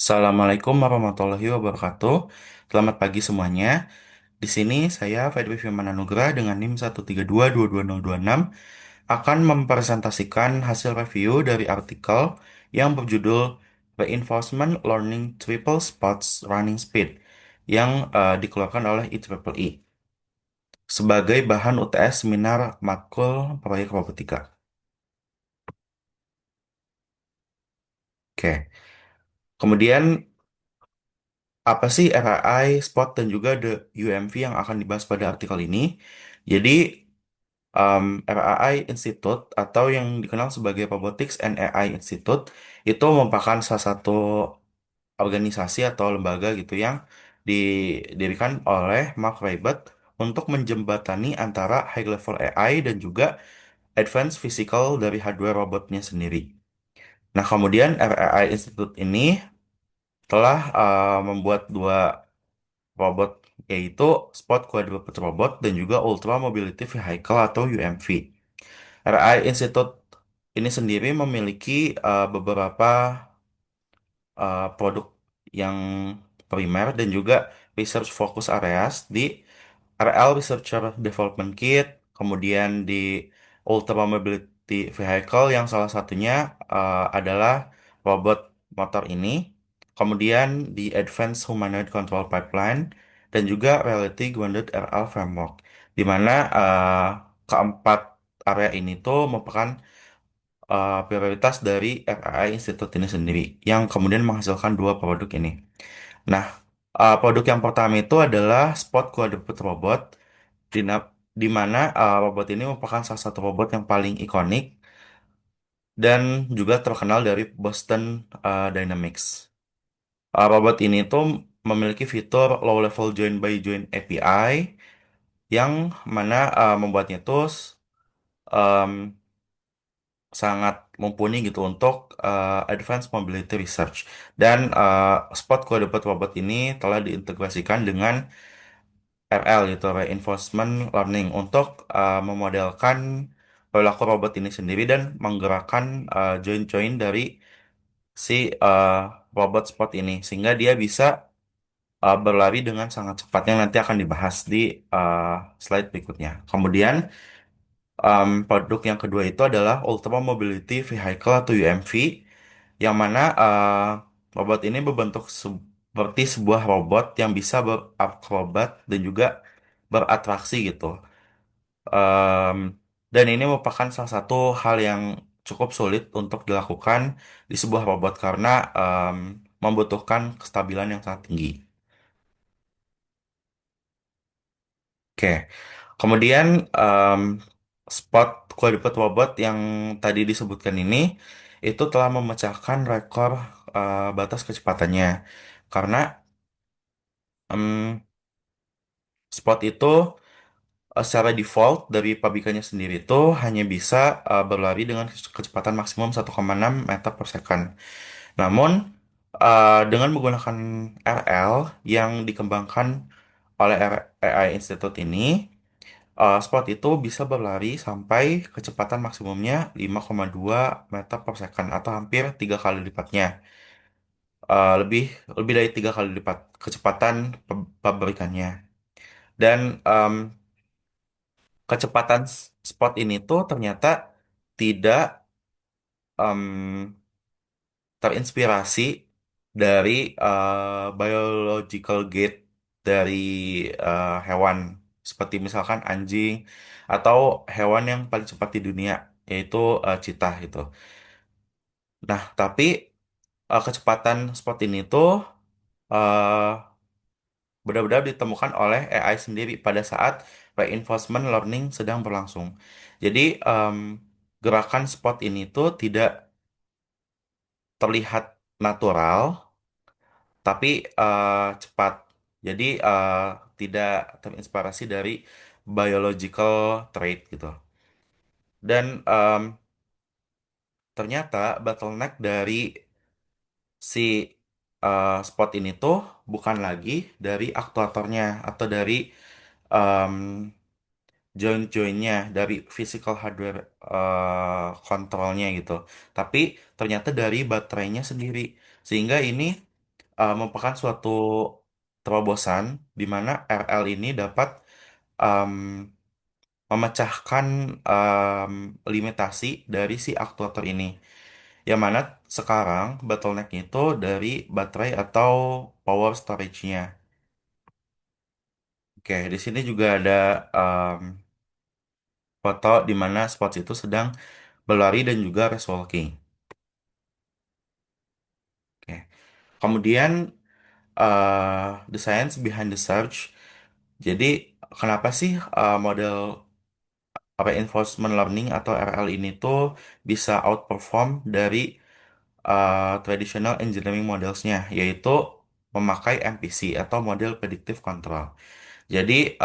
Assalamualaikum warahmatullahi wabarakatuh. Selamat pagi semuanya. Di sini saya Fedwi Firman Anugrah dengan NIM 132222026 akan mempresentasikan hasil review dari artikel yang berjudul Reinforcement Learning Triple Spots Running Speed yang dikeluarkan oleh IEEE sebagai bahan UTS seminar matkul proyek robotika. Oke. Kemudian apa sih RAI, Spot, dan juga the UMV yang akan dibahas pada artikel ini? Jadi, RAI Institute atau yang dikenal sebagai Robotics and AI Institute itu merupakan salah satu organisasi atau lembaga gitu yang didirikan oleh Mark Raibet untuk menjembatani antara high level AI dan juga advanced physical dari hardware robotnya sendiri. Nah, kemudian RAI Institute ini telah membuat dua robot, yaitu Spot Quadruped Robot dan juga Ultra Mobility Vehicle atau UMV. RI Institute ini sendiri memiliki beberapa produk yang primer dan juga research focus areas di RL Researcher Development Kit, kemudian di Ultra Mobility Vehicle yang salah satunya adalah robot motor ini, kemudian di Advanced Humanoid Control Pipeline, dan juga Reality Grounded RL Framework, di mana keempat area ini tuh merupakan prioritas dari RAI Institute ini sendiri, yang kemudian menghasilkan dua produk ini. Nah, produk yang pertama itu adalah Spot Quadruped Robot, di, di mana robot ini merupakan salah satu robot yang paling ikonik dan juga terkenal dari Boston Dynamics. Robot ini tuh memiliki fitur Low Level Join by Join API yang mana membuatnya tuh em, sangat mumpuni gitu untuk advanced mobility research. Dan Spot Quadruped Robot ini telah diintegrasikan dengan RL gitu, Reinforcement Learning, untuk memodelkan perilaku robot ini sendiri dan menggerakkan join-join dari si uh, robot Spot ini sehingga dia bisa berlari dengan sangat cepat yang nanti akan dibahas di uh, slide berikutnya. Kemudian produk yang kedua itu adalah Ultra Mobility Vehicle atau UMV, yang mana robot ini berbentuk seperti sebuah robot yang bisa berakrobat dan juga beratraksi gitu. Em, dan ini merupakan salah satu hal yang cukup sulit untuk dilakukan di sebuah robot karena membutuhkan kestabilan yang sangat tinggi. Oke, kemudian em, Spot Quadruped Robot yang tadi disebutkan ini itu telah memecahkan rekor batas kecepatannya karena em, Spot itu secara default dari pabrikannya sendiri itu hanya bisa berlari dengan kecepatan maksimum 1,6 meter per second. Namun dengan menggunakan RL yang dikembangkan oleh AI Institute ini, Spot itu bisa berlari sampai kecepatan maksimumnya 5,2 meter per second atau hampir tiga kali lipatnya. Lebih lebih dari tiga kali lipat kecepatan pabrikannya. Dan kecepatan Spot ini tuh ternyata tidak em, terinspirasi dari biological gate dari hewan seperti misalkan anjing atau hewan yang paling cepat di dunia, yaitu cheetah gitu. Nah, tapi kecepatan Spot ini tuh eh, benar-benar ditemukan oleh AI sendiri pada saat reinforcement learning sedang berlangsung. Jadi gerakan Spot ini tuh tidak terlihat natural, tapi cepat. Jadi tidak terinspirasi dari biological trait gitu. Dan ternyata bottleneck dari si spot ini tuh bukan lagi dari aktuatornya atau dari em, join-joinnya, dari physical hardware kontrolnya gitu. Tapi ternyata dari baterainya sendiri. Sehingga ini merupakan suatu terobosan di mana RL ini dapat em, memecahkan limitasi dari si aktuator ini. Yang mana sekarang bottleneck itu dari baterai atau power storage-nya. Oke, di sini juga ada em, foto di mana Spots itu sedang berlari dan juga race walking. Oke. Kemudian the science behind the search. Jadi kenapa sih model reinforcement learning atau RL ini tuh bisa outperform dari traditional engineering modelsnya, yaitu memakai MPC atau model predictive control. Jadi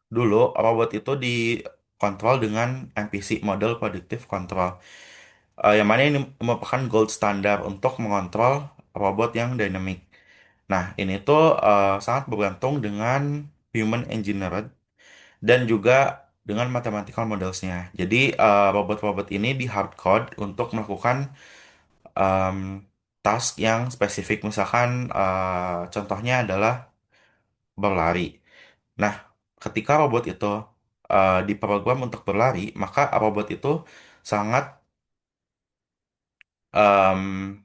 dulu robot itu dikontrol dengan MPC model predictive control. Yang mana ini merupakan gold standar untuk mengontrol robot yang dynamic. Nah, ini tuh sangat bergantung dengan human engineered dan juga dengan mathematical modelsnya. Jadi, robot-robot ini di hard code untuk melakukan em, task yang spesifik. Misalkan, contohnya adalah berlari. Nah, ketika robot itu diprogram untuk berlari, maka robot itu sangat em,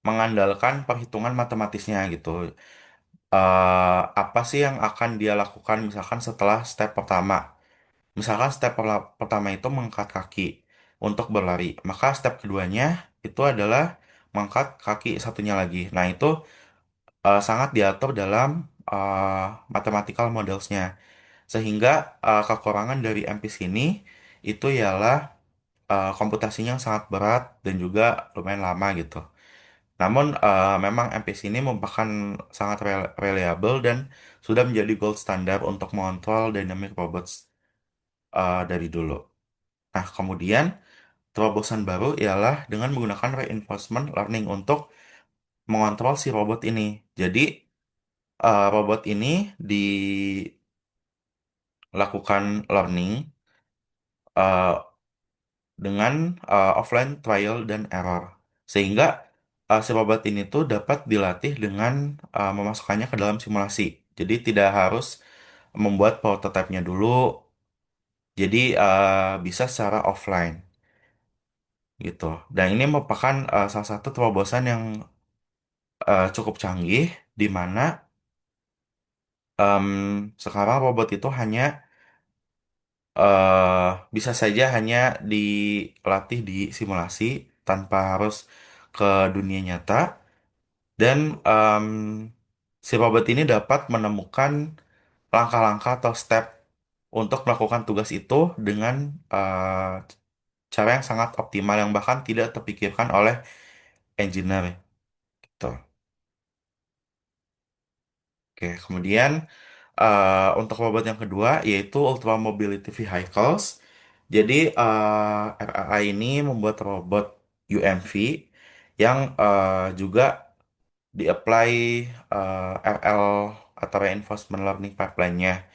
mengandalkan perhitungan matematisnya gitu. Apa sih yang akan dia lakukan misalkan setelah step pertama? Misalkan step pertama itu mengangkat kaki untuk berlari, maka step keduanya itu adalah mengangkat kaki satunya lagi. Nah, itu sangat diatur dalam mathematical modelsnya. Sehingga kekurangan dari MPC ini itu ialah komputasinya yang sangat berat dan juga lumayan lama gitu. Namun memang MPC ini merupakan sangat reliable dan sudah menjadi gold standard untuk mengontrol dynamic robots dari dulu. Nah, kemudian terobosan baru ialah dengan menggunakan reinforcement learning untuk mengontrol si robot ini. Jadi, robot ini dilakukan learning eh, dengan offline trial dan error. Sehingga si robot ini tuh dapat dilatih dengan memasukkannya ke dalam simulasi. Jadi tidak harus membuat prototipe-nya dulu. Jadi bisa secara offline gitu. Dan ini merupakan salah satu terobosan yang cukup canggih di mana em, sekarang robot itu hanya bisa saja hanya dilatih di simulasi tanpa harus ke dunia nyata dan si robot ini dapat menemukan langkah-langkah atau step untuk melakukan tugas itu dengan cara yang sangat optimal yang bahkan tidak terpikirkan oleh engineer gitu. Oke, kemudian untuk robot yang kedua yaitu Ultra Mobility Vehicles. Jadi RRI ini membuat robot UMV yang juga di-apply RL atau Reinforcement Learning Pipeline-nya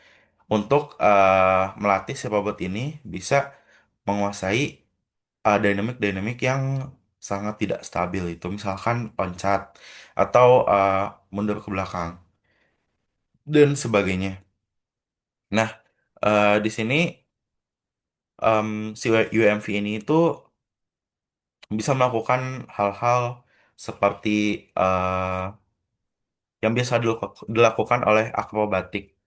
untuk melatih si robot ini bisa menguasai dinamik-dinamik yang sangat tidak stabil itu, misalkan loncat atau mundur ke belakang dan sebagainya. Nah, di sini si UMV ini itu bisa melakukan hal-hal seperti yang biasa dilakukan oleh akrobatik,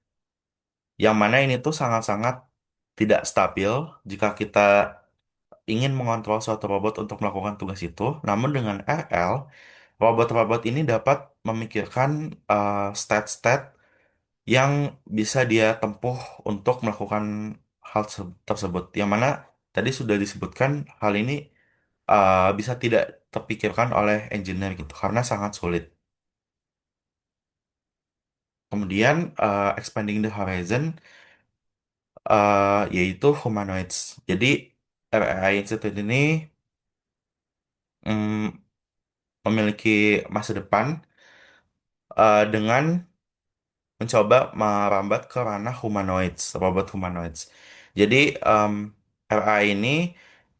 yang mana ini tuh sangat-sangat tidak stabil jika kita ingin mengontrol suatu robot untuk melakukan tugas itu. Namun dengan RL, robot-robot ini dapat memikirkan stat-stat yang bisa dia tempuh untuk melakukan hal tersebut. Yang mana tadi sudah disebutkan hal ini bisa tidak terpikirkan oleh engineer gitu karena sangat sulit. Kemudian expanding the horizon yaitu humanoids. Jadi RAI Institute ini mm, memiliki masa depan dengan mencoba merambat ke ranah humanoids, robot humanoids. Jadi RAI ini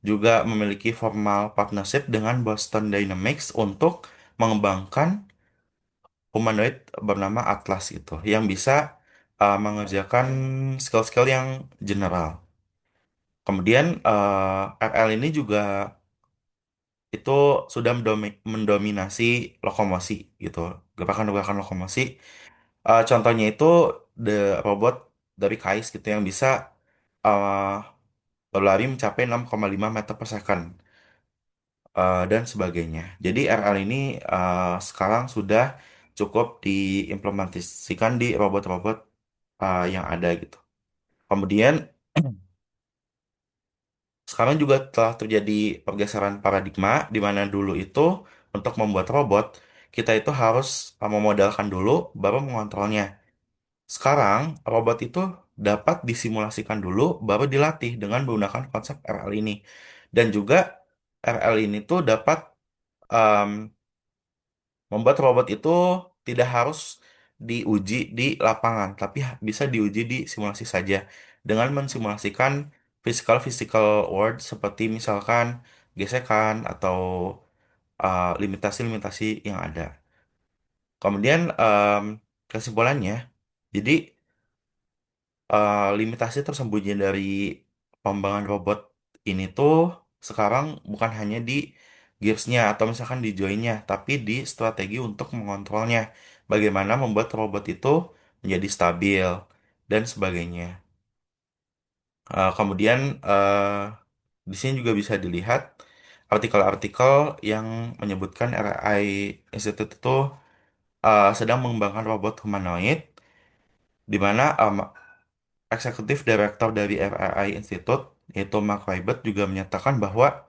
juga memiliki formal partnership dengan Boston Dynamics untuk mengembangkan humanoid bernama Atlas itu yang bisa mengerjakan skill-skill yang general. Kemudian RL ini juga itu sudah mendominasi lokomosi gitu, gerakan-gerakan lokomosi. Contohnya itu the robot dari KAIS gitu yang bisa uh, berlari mencapai 6,5 meter per second dan sebagainya. Jadi RL ini sekarang sudah cukup diimplementasikan di robot-robot yang ada gitu. Kemudian sekarang juga telah terjadi pergeseran paradigma di mana dulu itu untuk membuat robot kita itu harus memodalkan dulu baru mengontrolnya. Sekarang robot itu dapat disimulasikan dulu baru dilatih dengan menggunakan konsep RL ini. Dan juga RL ini tuh dapat em, membuat robot itu tidak harus diuji di lapangan, tapi bisa diuji di simulasi saja dengan mensimulasikan physical world seperti misalkan gesekan atau limitasi-limitasi yang ada. Kemudian kesimpulannya, jadi limitasi tersembunyi dari pengembangan robot ini tuh sekarang bukan hanya di gearsnya atau misalkan di joinnya, tapi di strategi untuk mengontrolnya. Bagaimana membuat robot itu menjadi stabil dan sebagainya. Kemudian di sini juga bisa dilihat artikel-artikel yang menyebutkan RI Institute itu sedang mengembangkan robot humanoid, di mana eksekutif direktur dari RRI Institute, yaitu Mark Ribot, juga menyatakan bahwa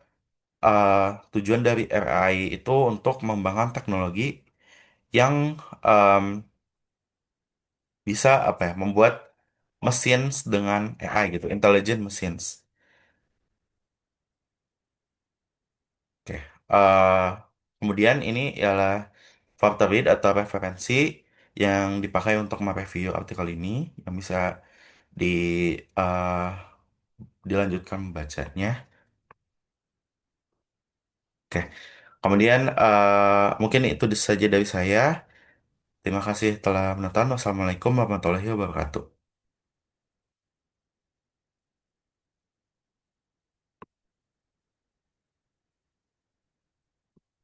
uh, tujuan dari RRI itu untuk mengembangkan teknologi yang um, bisa apa ya, membuat mesin dengan AI gitu, intelligent machines. Oke. Uh, Kemudian ini ialah factor read atau referensi yang dipakai untuk mereview artikel ini yang bisa di uh, dilanjutkan membacanya. Oke. Kemudian mungkin itu saja dari saya. Terima kasih telah menonton. Wassalamualaikum warahmatullahi wabarakatuh.